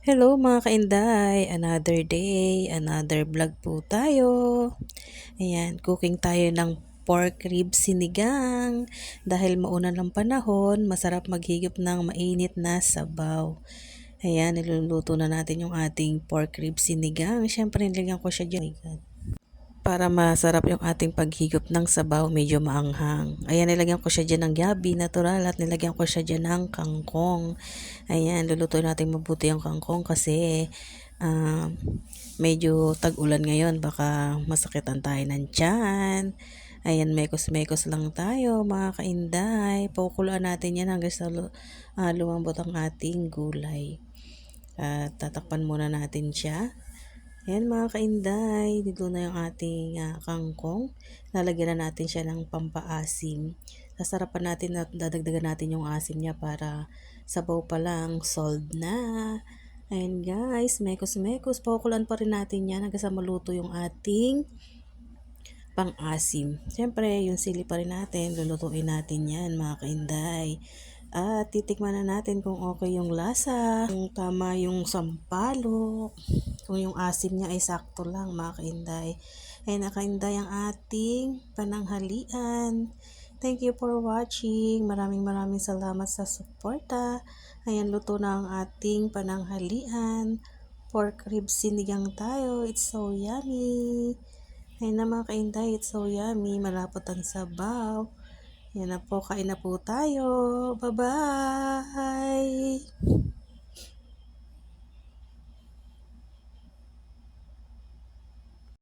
Hello mga kainday, another day, another vlog po tayo. Ayan, cooking tayo ng pork rib sinigang. Dahil mauna ng panahon, masarap maghigop ng mainit na sabaw. Ayan, niluluto na natin yung ating pork rib sinigang. Siyempre, nilagyan ko siya dyan. Para masarap yung ating paghigop ng sabaw, medyo maanghang. Ayan, nilagyan ko siya dyan ng gabi, natural, at nilagyan ko siya dyan ng kangkong. Ayan, luluto natin mabuti yung kangkong kasi ah, medyo tag-ulan ngayon, baka masakitan tayo ng tiyan. Ayan, mekos-mekos lang tayo mga kainday. Pakukuluan natin yan hanggang sa lumambot ang ating gulay. At tatakpan muna natin siya. Ayan mga kainday, dito na yung ating kangkong. Lalagyan na natin siya ng pampaasim. Sasarapan natin at dadagdagan natin yung asim niya para sabaw pa lang, solved na. Ayan guys, mekos-mekos. Pakukulan pa rin natin yan hanggang sa maluto yung ating pang-asim. Siyempre, yung sili pa rin natin, lulutuin natin yan mga kainday. At titikman na natin kung okay yung lasa, kung tama yung sampalok, kung yung asim niya ay sakto lang mga kainday. Ay nakainday ang ating pananghalian. Thank you for watching. Maraming salamat sa suporta. Ayan, luto na ang ating pananghalian. Pork rib sinigang tayo. It's so yummy. Ayun na mga kainday, it's so yummy. Malapot ang sabaw. Yan na po, kain na po tayo. Bye-bye!